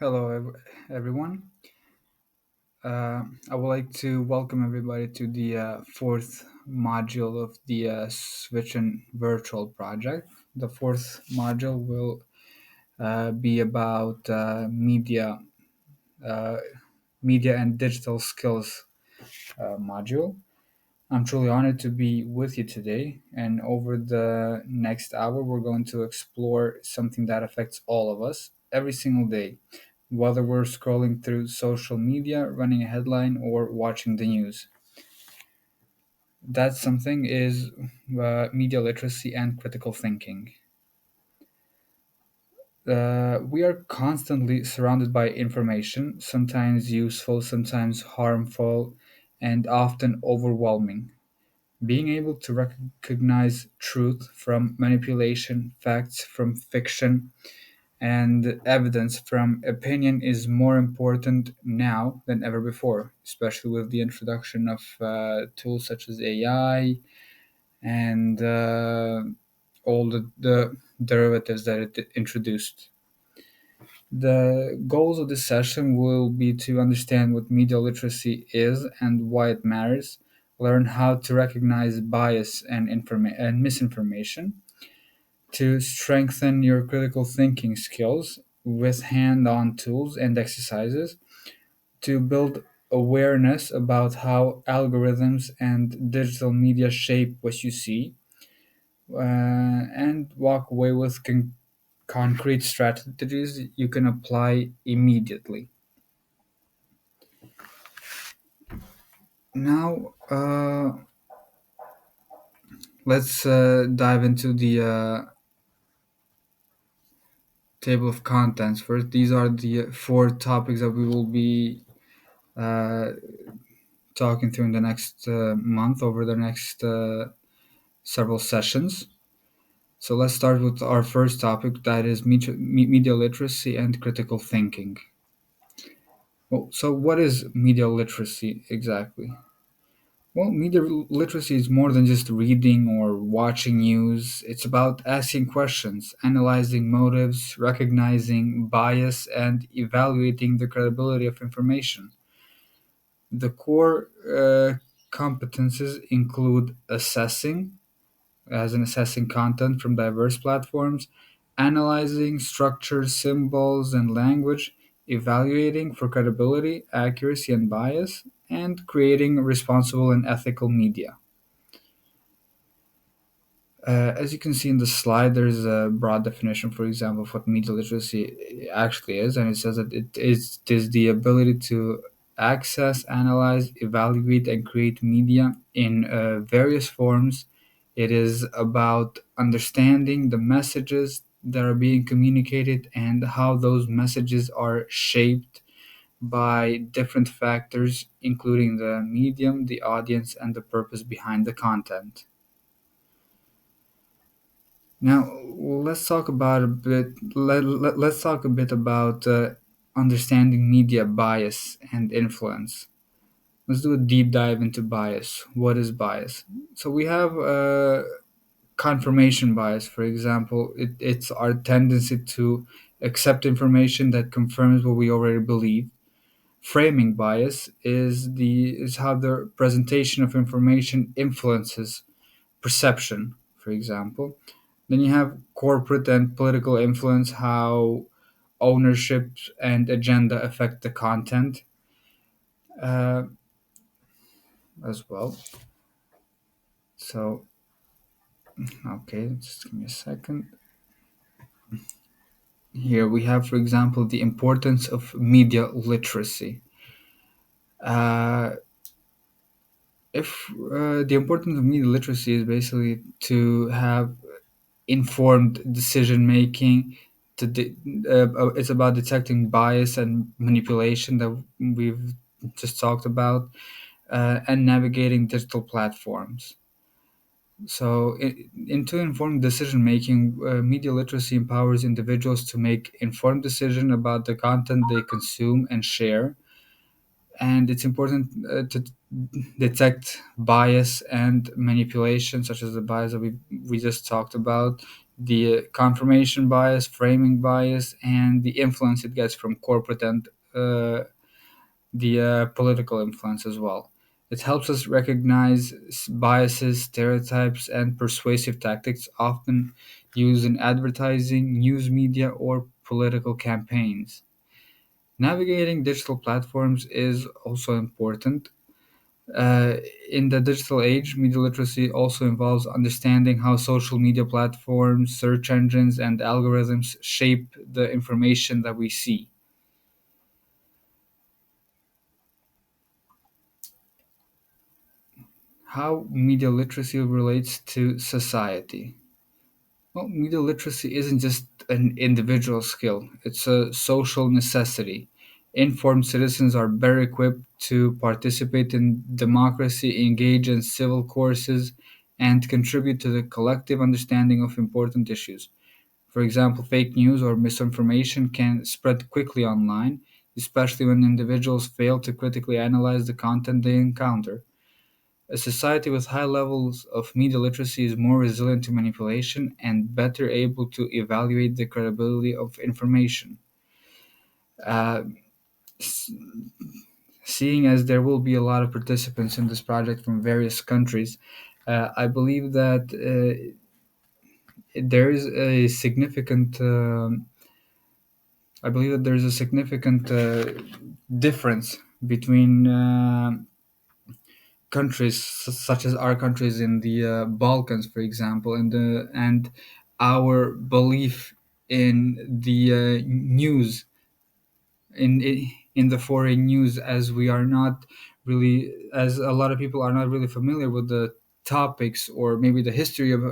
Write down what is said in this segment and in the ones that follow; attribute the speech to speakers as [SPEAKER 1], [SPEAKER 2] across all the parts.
[SPEAKER 1] Hello, everyone. I would like to welcome everybody to the fourth module of the SWITCHIN virtual project. The fourth module will be about uh, media and digital skills module. I'm truly honored to be with you today, and over the next hour, we're going to explore something that affects all of us every single day, whether we're scrolling through social media, running a headline, or watching the news. That something is media literacy and critical thinking. We are constantly surrounded by information, sometimes useful, sometimes harmful, and often overwhelming. Being able to recognize truth from manipulation, facts from fiction, and evidence from opinion is more important now than ever before, especially with the introduction of tools such as AI and all the derivatives that it introduced. The goals of this session will be to understand what media literacy is and why it matters, learn how to recognize bias and misinformation, to strengthen your critical thinking skills with hand on tools and exercises, to build awareness about how algorithms and digital media shape what you see, and walk away with concrete strategies you can apply immediately. Now, let's dive into the table of contents first. These are the four topics that we will be uh, talking through in the next month over the next several sessions. So let's start with our first topic, that is media literacy and critical thinking. Well, so what is media literacy exactly? Well, media literacy is more than just reading or watching news. It's about asking questions, analyzing motives, recognizing bias, and evaluating the credibility of information. The core competences include assessing, as in assessing content from diverse platforms, analyzing structures, symbols, and language, evaluating for credibility, accuracy, and bias, and creating responsible and ethical media. As you can see in the slide, there's a broad definition, for example, of what media literacy actually is, and it says that it is the ability to access, analyze, evaluate, and create media in various forms. It is about understanding the messages that are being communicated and how those messages are shaped by different factors, including the medium, the audience, and the purpose behind the content. Now let's talk about a bit. Let's talk a bit about understanding media bias and influence. Let's do a deep dive into bias. What is bias? So we have confirmation bias, for example. It's our tendency to accept information that confirms what we already believe. Framing bias is how the presentation of information influences perception, for example. Then you have corporate and political influence, how ownership and agenda affect the content uh, as well. So, okay, just give me a second. Here we have, for example, the importance of media literacy. Uh, if The importance of media literacy is basically to have informed decision making. It's about detecting bias and manipulation that we've just talked about, and navigating digital platforms. So, into informed decision making, media literacy empowers individuals to make informed decision about the content they consume and share. And it's important to detect bias and manipulation, such as the bias that we just talked about, the confirmation bias, framing bias, and the influence it gets from corporate and the political influence as well. It helps us recognize biases, stereotypes, and persuasive tactics often used in advertising, news media, or political campaigns. Navigating digital platforms is also important. Uh, in the digital age, media literacy also involves understanding how social media platforms, search engines, and algorithms shape the information that we see. How media literacy relates to society. Well, media literacy isn't just an individual skill, it's a social necessity. Informed citizens are better equipped to participate in democracy, engage in civil courses, and contribute to the collective understanding of important issues. For example, fake news or misinformation can spread quickly online, especially when individuals fail to critically analyze the content they encounter. A society with high levels of media literacy is more resilient to manipulation and better able to evaluate the credibility of information. Uh, s- Seeing as there will be a lot of participants in this project from various countries, I believe that there is a significant. I believe that there is a significant difference between countries such as our countries in the Balkans, for example, and our belief in the news in the foreign news, as we are not really, as a lot of people are not really familiar with the topics or maybe the history of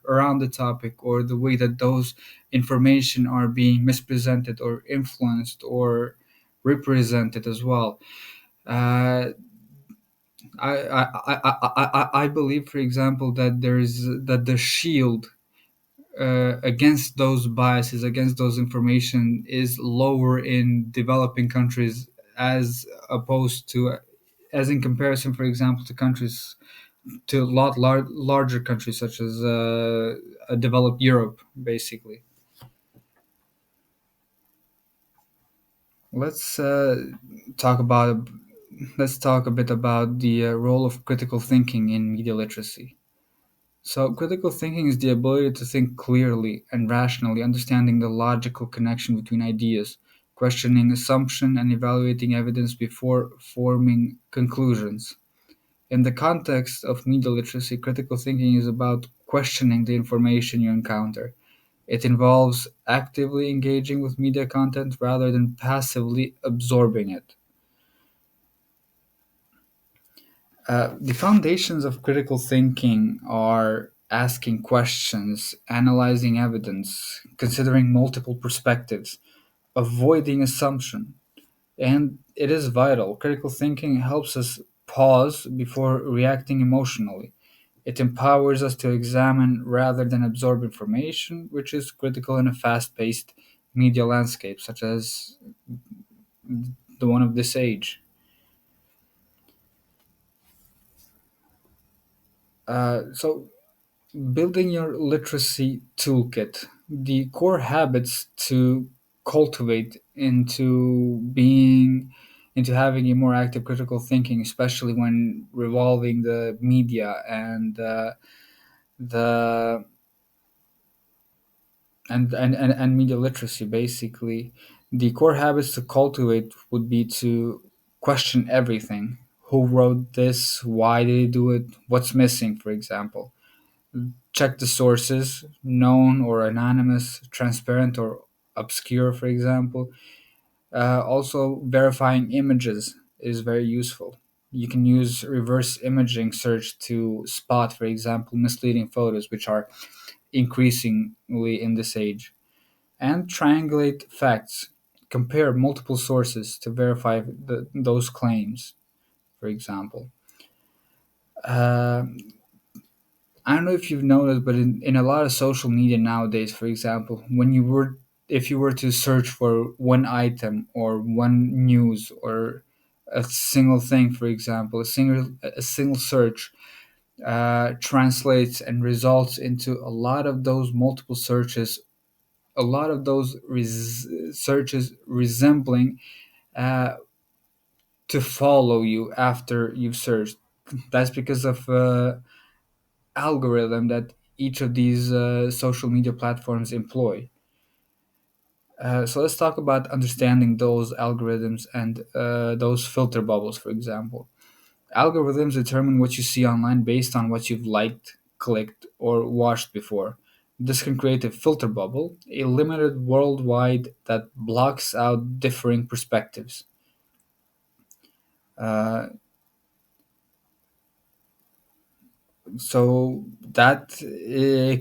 [SPEAKER 1] around the topic or the way that those information are being mispresented or influenced or represented as well. Uh, I believe, for example, that the shield against those biases, against those information, is lower in developing countries as opposed to, as in comparison, for example, to countries to a lot larger countries such as a developed Europe, basically. Let's talk about let's talk a bit about the role of critical thinking in media literacy. So, critical thinking is the ability to think clearly and rationally, understanding the logical connection between ideas, questioning assumption, and evaluating evidence before forming conclusions. In the context of media literacy, critical thinking is about questioning the information you encounter. It involves actively engaging with media content rather than passively absorbing it. The foundations of critical thinking are asking questions, analyzing evidence, considering multiple perspectives, avoiding assumption. And it is vital. Critical thinking helps us pause before reacting emotionally. It empowers us to examine rather than absorb information, which is critical in a fast paced media landscape such as the one of this age. So, building your literacy toolkit, the core habits to cultivate into having a more active critical thinking, especially when revolving the media the and media literacy, basically. The core habits to cultivate would be to question everything. Who wrote this? Why did they do it? What's missing, for example? Check the sources, known or anonymous, transparent or obscure, for example. Also, verifying images is very useful. You can use reverse imaging search to spot, for example, misleading photos, which are increasingly in this age. And triangulate facts. Compare multiple sources to verify those claims, for example. Uh, I don't know if you've noticed, but in a lot of social media nowadays, for example, if you were to search for one item or one news or a single thing, for example, a single search, translates and results into a lot of those multiple searches, a lot of those searches resembling uh, to follow you after you've searched. That's because of algorithm that each of these social media platforms employ. So let's talk about understanding those algorithms and those filter bubbles, for example. Algorithms determine what you see online based on what you've liked, clicked, or watched before. This can create a filter bubble, a limited worldwide that blocks out differing perspectives. Uh, so that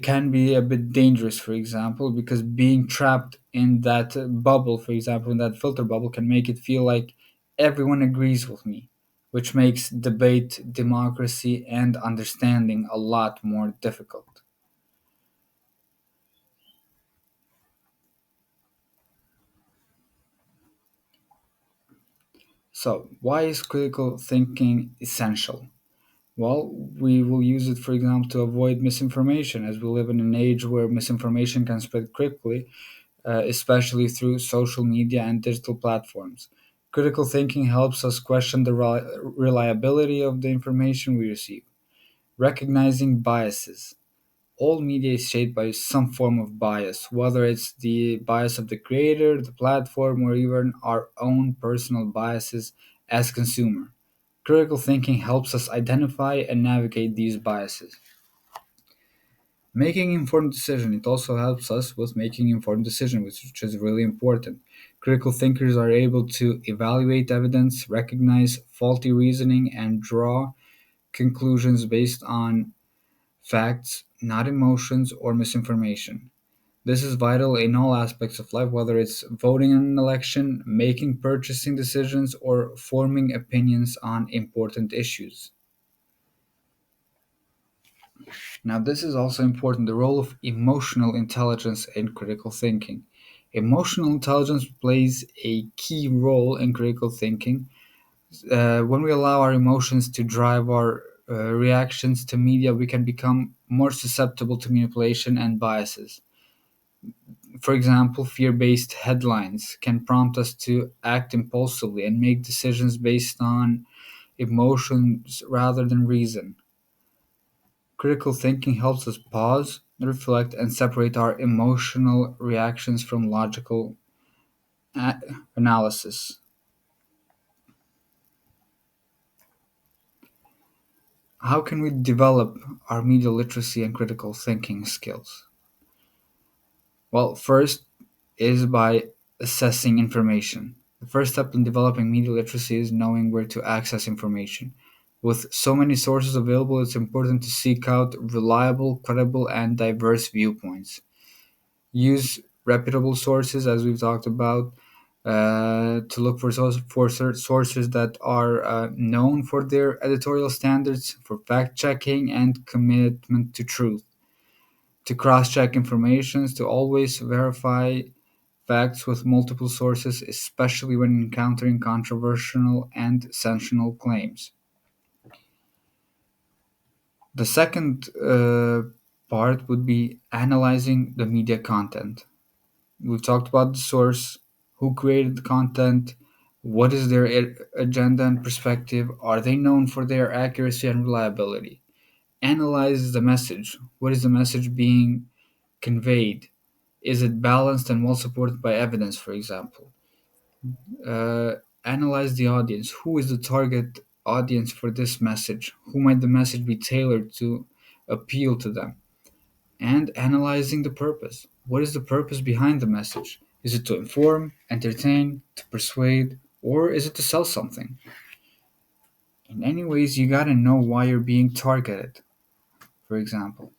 [SPEAKER 1] can be a bit dangerous, for example, because being trapped in that bubble, for example, in that filter bubble, can make it feel like everyone agrees with me, which makes debate, democracy, and understanding a lot more difficult. So why is critical thinking essential? Well, we will use it, for example, to avoid misinformation, as we live in an age where misinformation can spread quickly, especially through social media and digital platforms. Critical thinking helps us question the reliability of the information we receive, recognizing biases. All media is shaped by some form of bias, whether it's the bias of the creator, the platform, or even our own personal biases as consumer. Critical thinking helps us identify and navigate these biases. Making informed decision, it also helps us with making informed decision, which is really important. Critical thinkers are able to evaluate evidence, recognize faulty reasoning, and draw conclusions based on facts, not emotions or misinformation. This is vital in all aspects of life, whether it's voting in an election, making purchasing decisions, or forming opinions on important issues. Now, this is also important, the role of emotional intelligence in critical thinking. Emotional intelligence plays a key role in critical thinking. When we allow our emotions to drive our reactions to media, we can become more susceptible to manipulation and biases. For example, fear based headlines can prompt us to act impulsively and make decisions based on emotions rather than reason. Critical thinking helps us pause, reflect, and separate our emotional reactions from logical a- analysis. How can we develop our media literacy and critical thinking skills? Well, first is by assessing information. The first step in developing media literacy is knowing where to access information. With so many sources available, it's important to seek out reliable, credible, and diverse viewpoints. Use reputable sources, as we've talked about, to look for sources that are known for their editorial standards, for fact checking, and commitment to truth. To cross check informations, to always verify facts with multiple sources, especially when encountering controversial and sensational claims. The second part would be analyzing the media content. We've talked about the source, who created the content, what is their agenda and perspective, are they known for their accuracy and reliability? Analyze the message. What is the message being conveyed? Is it balanced and well supported by evidence, for example? Uh, Analyze the audience. Who is the target audience for this message? Who might the message be tailored to appeal to them? And analyzing the purpose. What is the purpose behind the message? Is it to inform, entertain, to persuade, or is it to sell something? In any ways, you gotta know why you're being targeted, for example.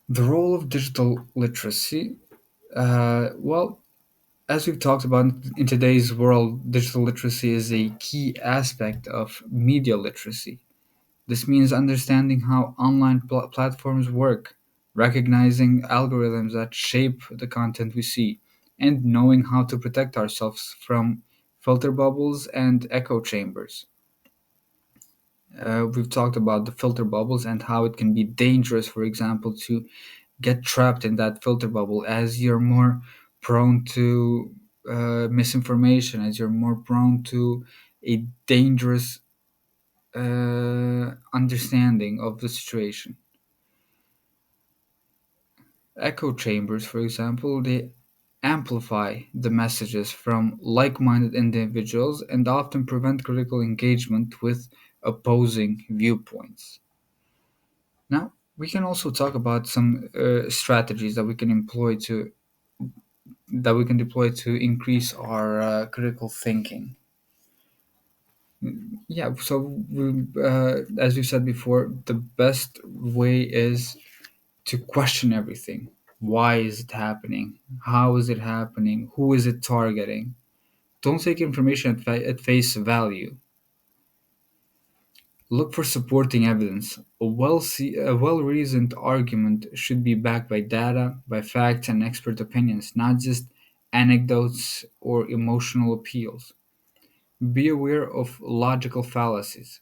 [SPEAKER 1] The role of digital literacy. Well, as we've talked about in today's world, digital literacy is a key aspect of media literacy. This means understanding how online platforms work, recognizing algorithms that shape the content we see, and knowing how to protect ourselves from filter bubbles and echo chambers. We've talked about the filter bubbles and how it can be dangerous, for example, to get trapped in that filter bubble as you're more prone to misinformation, as you're more prone to a dangerous understanding of the situation. Echo chambers, for example, they amplify the messages from like minded individuals and often prevent critical engagement with opposing viewpoints. Now, we can also talk about some strategies that we can deploy to increase our critical thinking. Yeah, so as we said before, the best way is to question everything. Why is it happening? How is it happening? Who is it targeting? Don't take information at face value. Look for supporting evidence. A well-reasoned argument should be backed by data, by facts and expert opinions, not just anecdotes or emotional appeals. Be aware of logical fallacies.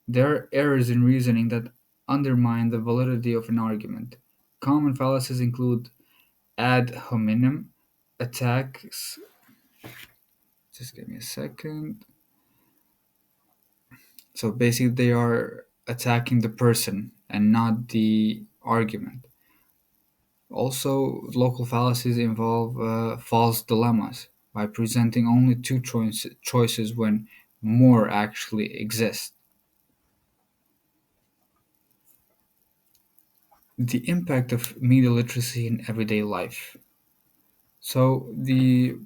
[SPEAKER 1] There are errors in reasoning that undermine the validity of an argument. Common fallacies include ad hominem attacks. Just give me a second. So basically, they are attacking the person and not the argument. Also, local fallacies involve false dilemmas by presenting only two choices when more actually exist. The impact of media literacy in everyday life. So, the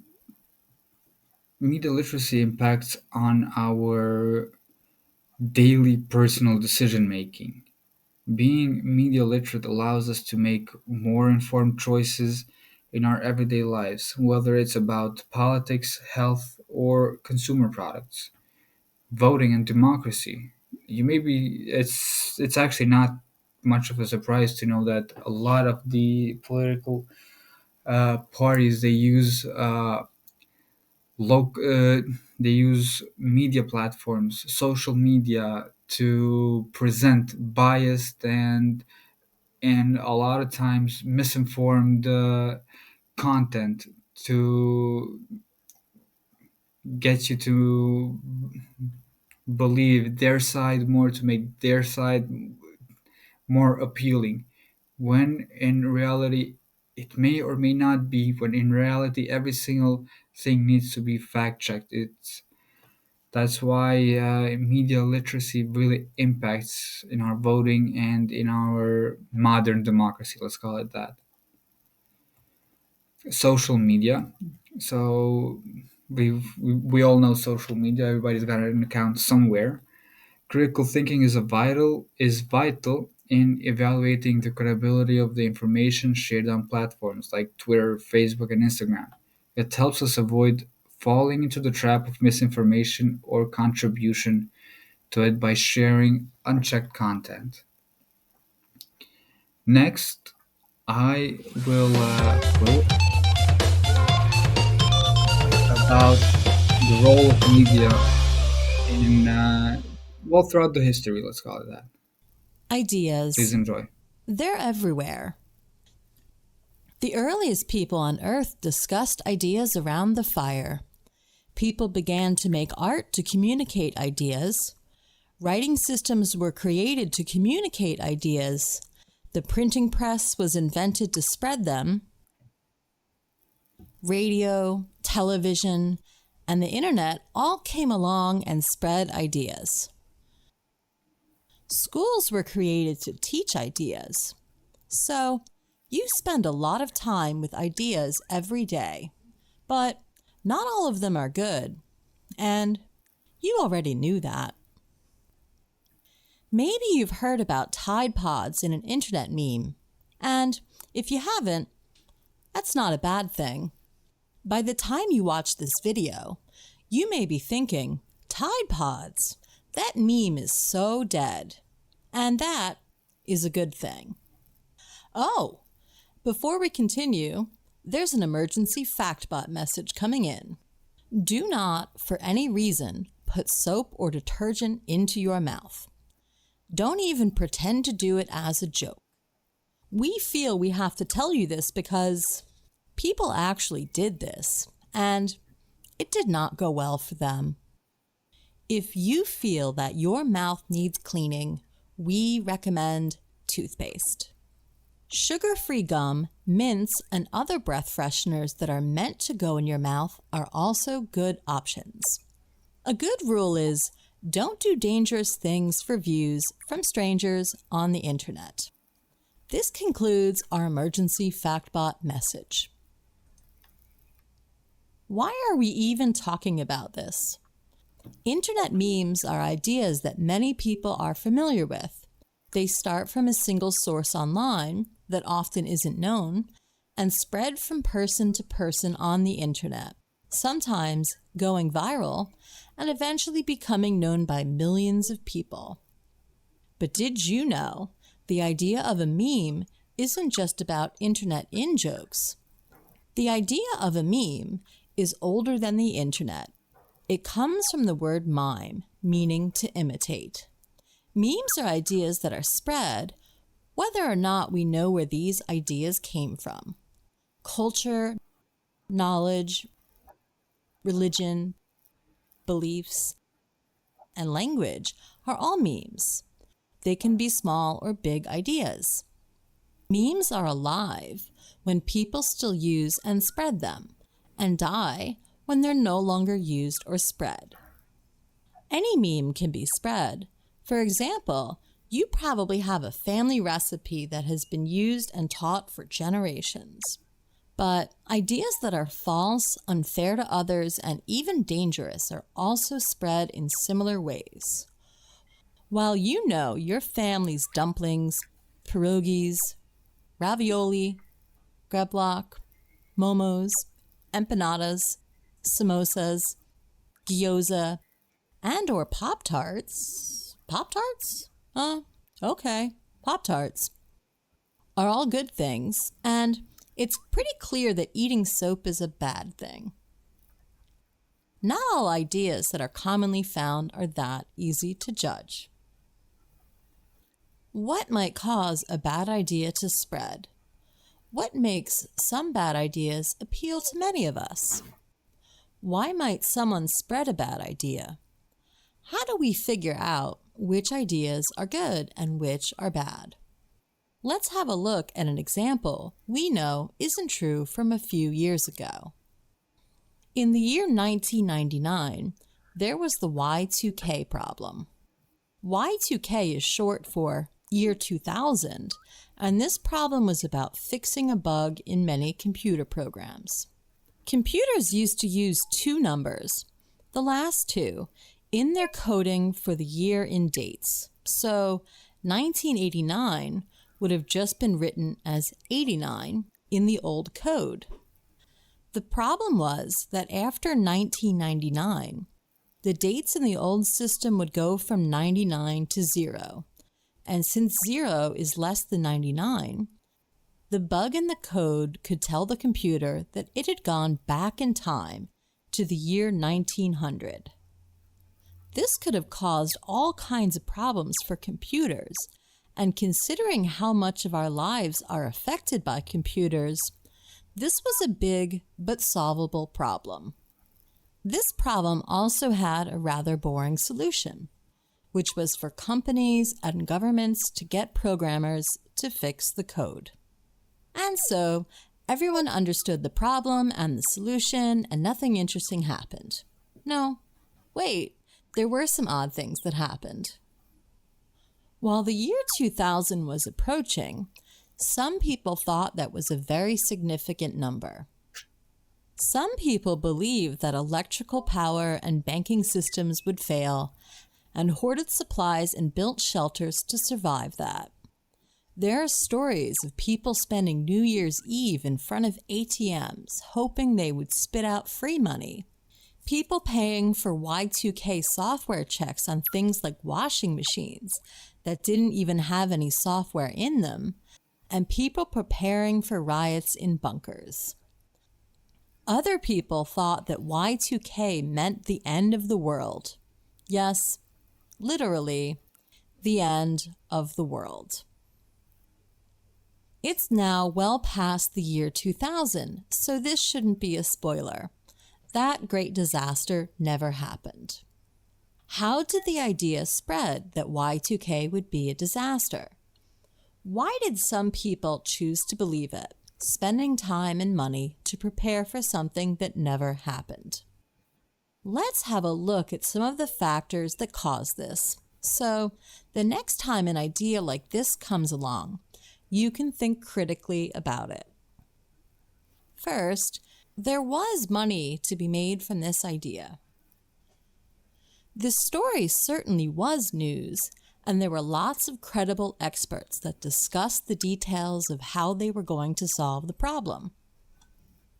[SPEAKER 1] media literacy impacts on our daily personal decision making. Being media literate allows us to make more informed choices in our everyday lives, whether it's about politics, health, or consumer products. Voting and democracy. It's actually not much of a surprise to know that a lot of the political parties loc- uh, they use media platforms, social media to present biased and a lot of times misinformed content to get you to believe their side more, to make their side more appealing, when in reality it may or may not be, when in reality every single thing needs to be fact checked. That's why media literacy really impacts in our voting and in our modern democracy, let's call it that. Social media. So we all know social media. Everybody's got an account somewhere. Critical thinking is vital in evaluating the credibility of the information shared on platforms like Twitter, Facebook, and Instagram. It helps us avoid falling into the trap of misinformation or contribution to it by sharing unchecked content. Next, I will quote about the role of media in throughout the history. Let's call it that. Please
[SPEAKER 2] Ideas.
[SPEAKER 1] enjoy.
[SPEAKER 2] They're everywhere. The earliest people on Earth discussed ideas around the fire. People began to make art to communicate ideas. Writing systems were created to communicate ideas. The printing press was invented to spread them. Radio, television, and the internet all came along and spread ideas. Schools were created to teach ideas. So, you spend a lot of time with ideas every day, but not all of them are good, and you already knew that. Maybe you've heard about Tide Pods in an internet meme, and if you haven't, that's not a bad thing. By the time you watch this video, you may be thinking, Tide Pods, that meme is so dead. And that is a good thing. Oh, before we continue, there's an emergency FactBot message coming in. Do not, for any reason, put soap or detergent into your mouth. Don't even pretend to do it as a joke. We feel we have to tell you this because people actually did this, and it did not go well for them. If you feel that your mouth needs cleaning, we recommend toothpaste. Sugar-free gum, mints, and other breath fresheners that are meant to go in your mouth are also good options. A good rule is don't do dangerous things for views from strangers on the internet. This concludes our emergency FactBot message. Why are we even talking about this? Internet memes are ideas that many people are familiar with. They start from a single source online that often isn't known and spread from person to person on the internet, sometimes going viral and eventually becoming known by millions of people. But did you know the idea of a meme isn't just about internet in-jokes? The idea of a meme is older than the internet. It comes from the word mime, meaning to imitate. Memes are ideas that are spread, whether or not we know where these ideas came from. Culture, knowledge, religion, beliefs, and language are all memes. They can be small or big ideas. Memes are alive when people still use and spread them, and die when they're no longer used or spread. Any meme can be spread. For example, you probably have a family recipe that has been used and taught for generations. But ideas that are false, unfair to others, and even dangerous are also spread in similar ways. While you know your family's dumplings, pierogies, ravioli, greblach, momos, empanadas, samosas, gyoza, and or Pop-Tarts. Pop-Tarts? Okay, Pop-Tarts are all good things, and it's pretty clear that eating soap is a bad thing. Not all ideas that are commonly found are that easy to judge. What might cause a bad idea to spread? What makes some bad ideas appeal to many of us? Why might someone spread a bad idea? How do we figure out which ideas are good and which are bad? Let's have a look at an example we know isn't true from a few years ago. In the year 1999, there was the Y2K problem. Y2K is short for year 2000, and this problem was about fixing a bug in many computer programs. Computers used to use two numbers, the last two, in their coding for the year in dates. So 1989 would have just been written as 89 in the old code. The problem was that after 1999, the dates in the old system would go from 99 to 0. And since 0 is less than 99, the bug in the code could tell the computer that it had gone back in time to the year 1900. This could have caused all kinds of problems for computers, and considering how much of our lives are affected by computers, this was a big but solvable problem. This problem also had a rather boring solution, which was for companies and governments to get programmers to fix the code. And so, everyone understood the problem and the solution, and nothing interesting happened. No, wait, there were some odd things that happened. While the year 2000 was approaching, some people thought that was a very significant number. Some people believed that electrical power and banking systems would fail, and hoarded supplies and built shelters to survive that. There are stories of people spending New Year's Eve in front of ATMs, hoping they would spit out free money. People paying for Y2K software checks on things like washing machines that didn't even have any software in them, and people preparing for riots in bunkers. Other people thought that Y2K meant the end of the world. Yes, literally, the end of the world. It's now well past the year 2000, so this shouldn't be a spoiler. That great disaster never happened. How did the idea spread that Y2K would be a disaster? Why did some people choose to believe it, spending time and money to prepare for something that never happened? Let's have a look at some of the factors that caused this. So, the next time an idea like this comes along, you can think critically about it. First, there was money to be made from this idea. The story certainly was news, and there were lots of credible experts that discussed the details of how they were going to solve the problem.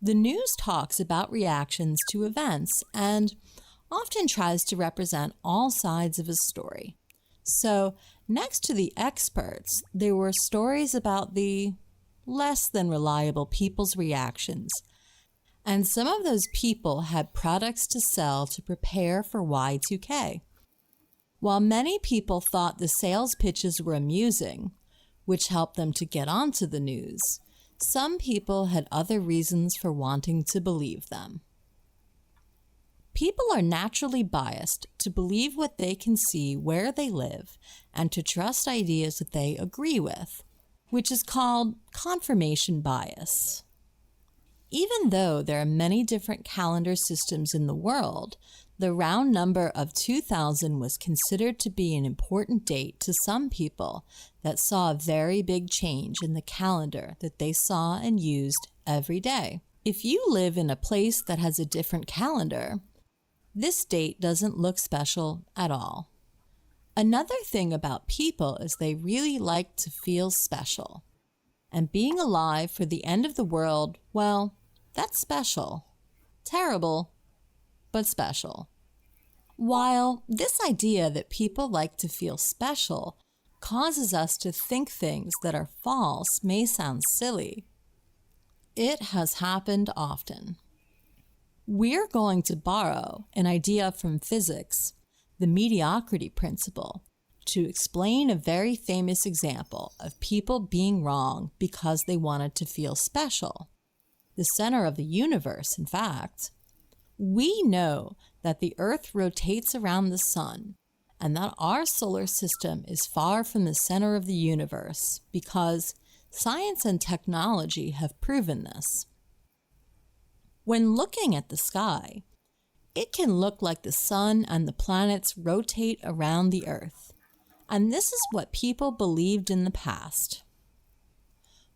[SPEAKER 2] The news talks about reactions to events and often tries to represent all sides of a story. So, next to the experts, there were stories about the less than reliable people's reactions. And some of those people had products to sell to prepare for Y2K. While many people thought the sales pitches were amusing, which helped them to get onto the news, some people had other reasons for wanting to believe them. People are naturally biased to believe what they can see where they live and to trust ideas that they agree with, which is called confirmation bias. Even though there are many different calendar systems in the world, the round number of 2000 was considered to be an important date to some people that saw a very big change in the calendar that they saw and used every day. If you live in a place that has a different calendar, this date doesn't look special at all. Another thing about people is they really like to feel special. And being alive for the end of the world, well, that's special. Terrible, but special. While this idea that people like to feel special causes us to think things that are false may sound silly, it has happened often. We're going to borrow an idea from physics, the mediocrity principle, to explain a very famous example of people being wrong because they wanted to feel special. The center of the universe, in fact. We know that the Earth rotates around the sun and that our solar system is far from the center of the universe because science and technology have proven this. When looking at the sky, it can look like the sun and the planets rotate around the Earth. And this is what people believed in the past.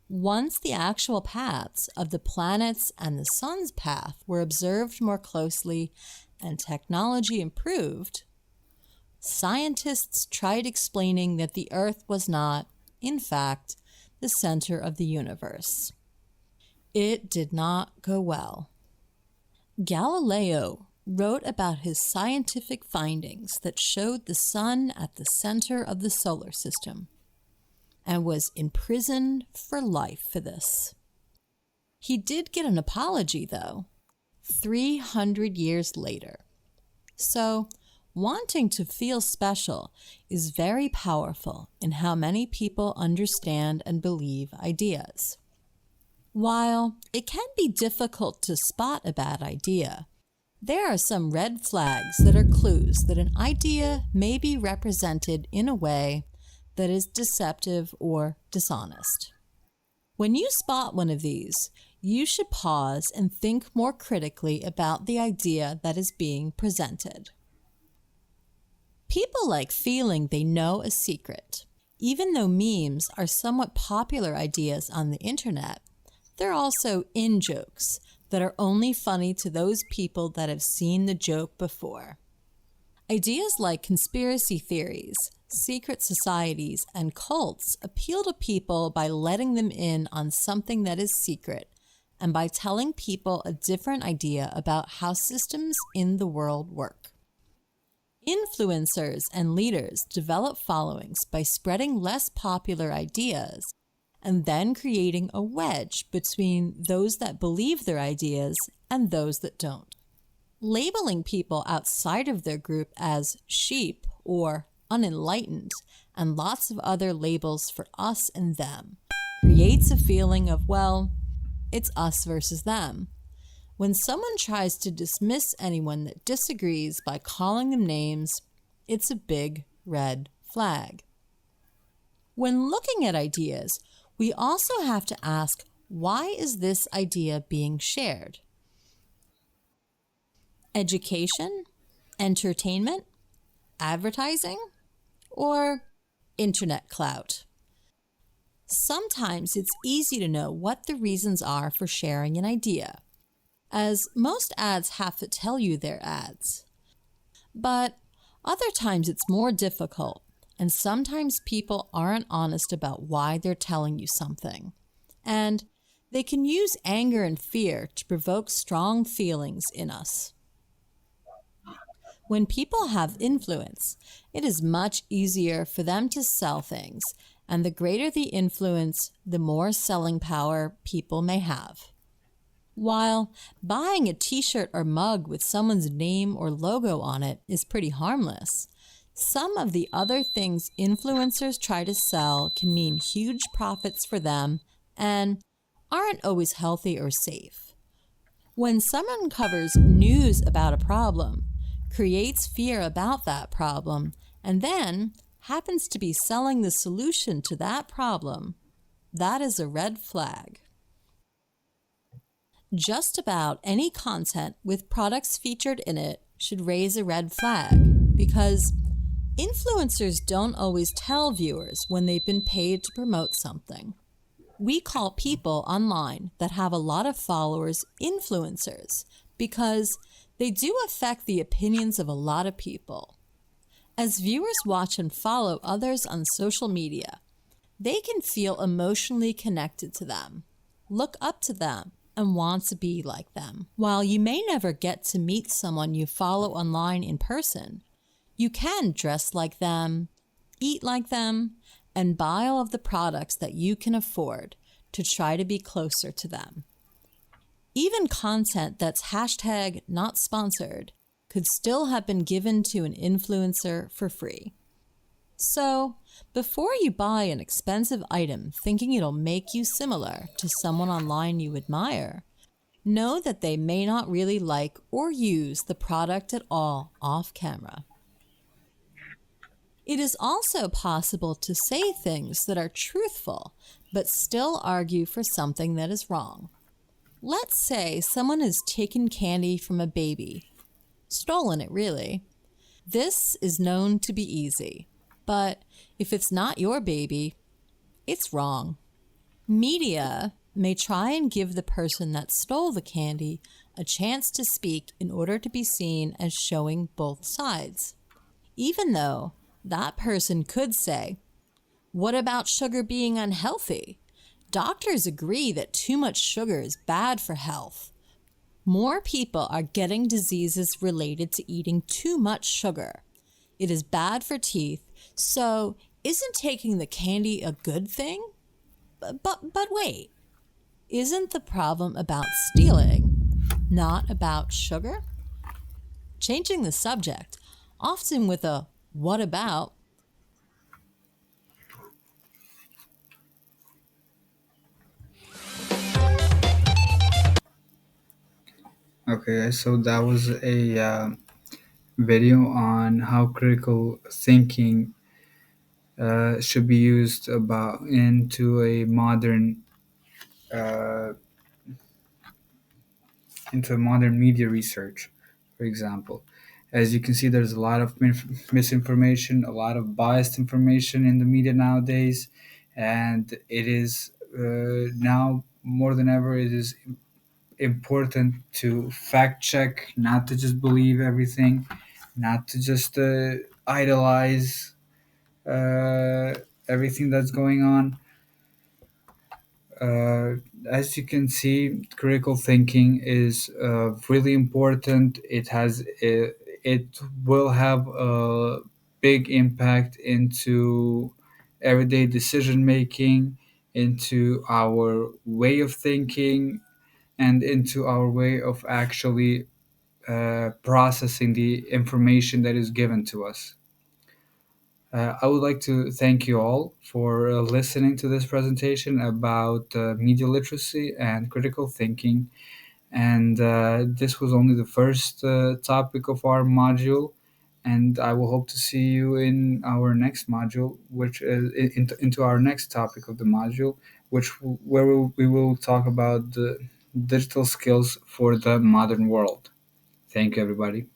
[SPEAKER 2] Once the actual paths of the planets and the sun's path were observed more closely and technology improved, scientists tried explaining that the Earth was not, in fact, the center of the universe. It did not go well. Galileo wrote about his scientific findings that showed the sun at the center of the solar system and was imprisoned for life for this. He did get an apology, though, 300 years later. So, wanting to feel special is very powerful in how many people understand and believe ideas. While it can be difficult to spot a bad idea, there are some red flags that are clues that an idea may be represented in a way that is deceptive or dishonest. When you spot one of these, you should pause and think more critically about the idea that is being presented. People like feeling they know a secret. Even though memes are somewhat popular ideas on the internet, they're also in-jokes that are only funny to those people that have seen the joke before. Ideas like conspiracy theories, secret societies, and cults appeal to people by letting them in on something that is secret and by telling people a different idea about how systems in the world work. Influencers and leaders develop followings by spreading less popular ideas and then creating a wedge between those that believe their ideas and those that don't. Labeling people outside of their group as sheep or unenlightened and lots of other labels for us and them creates a feeling of, well, it's us versus them. When someone tries to dismiss anyone that disagrees by calling them names, it's a big red flag. When looking at ideas, we also have to ask, why is this idea being shared? Education, entertainment, advertising, or internet clout? Sometimes it's easy to know what the reasons are for sharing an idea, as most ads have to tell you they're ads. But other times it's more difficult, and sometimes people aren't honest about why they're telling you something. And they can use anger and fear to provoke strong feelings in us. When people have influence, it is much easier for them to sell things, and the greater the influence, the more selling power people may have. While buying a t shirt or mug with someone's name or logo on it is pretty harmless, some of the other things influencers try to sell can mean huge profits for them and aren't always healthy or safe. When someone covers news about a problem, creates fear about that problem, and then happens to be selling the solution to that problem, that is a red flag. Just about any content with products featured in it should raise a red flag because influencers don't always tell viewers when they've been paid to promote something. We call people online that have a lot of followers influencers because they do affect the opinions of a lot of people. As viewers watch and follow others on social media, they can feel emotionally connected to them, look up to them, and want to be like them. While you may never get to meet someone you follow online in person, you can dress like them, eat like them, and buy all of the products that you can afford to try to be closer to them. Even content that's hashtag not sponsored could still have been given to an influencer for free. So, before you buy an expensive item thinking it'll make you similar to someone online you admire, know that they may not really like or use the product at all off camera. It is also possible to say things that are truthful but still argue for something that is wrong. Let's say someone has taken candy from a baby, stolen it really. This is known to be easy, but if it's not your baby, it's wrong. Media may try and give the person that stole the candy a chance to speak in order to be seen as showing both sides. Even though that person could say, "What about sugar being unhealthy? Doctors agree that too much sugar is bad for health. More people are getting diseases related to eating too much sugar. It is bad for teeth, so isn't taking the candy a good thing?" But wait, isn't the problem about stealing, not about sugar? Changing the subject, often with a "what about,"
[SPEAKER 1] Okay, so that was a video on how critical thinking should be used about into a modern uh, media research, for example. As you can see, there's a lot of misinformation, a lot of biased information in the media nowadays, and it is now more than ever, it is important to fact check, not to just believe everything, not to just idolize uh, everything that's going on. Uh, as you can see, critical thinking is really important. It will have a big impact into everyday decision making, into our way of thinking, and into our way of actually processing the information that is given to us. I would like to thank you all for listening to this presentation about media literacy and critical thinking. And this was only the first topic of our module. And I will hope to see you in our next module, which is into our next topic of the module, where we will talk about the digital skills for the modern world. Thank you, everybody.